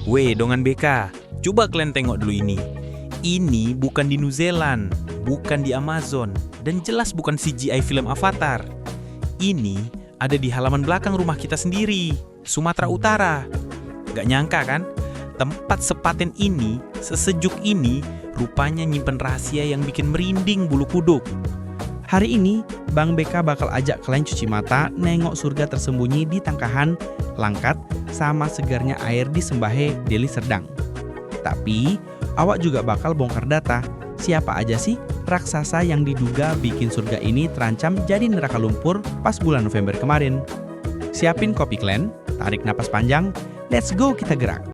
Weh, dongan BK, coba kalian tengok dulu ini. Ini bukan di New Zealand, bukan di Amazon, dan jelas bukan CGI film Avatar. Ini ada di halaman belakang rumah kita sendiri, Sumatera Utara. Gak nyangka kan? Tempat sepaten ini, sesejuk ini, rupanya nyimpen rahasia yang bikin merinding bulu kuduk. Hari ini, Bang BK bakal ajak kalian cuci mata, nengok surga tersembunyi di Tangkahan, Langkat, sama segarnya air di Sembahe, Deli Serdang. Tapi, awak juga bakal bongkar data, siapa aja sih raksasa yang diduga bikin surga ini terancam jadi neraka lumpur pas bulan November kemarin. Siapin kopi kalian, tarik napas panjang, let's go kita gerak.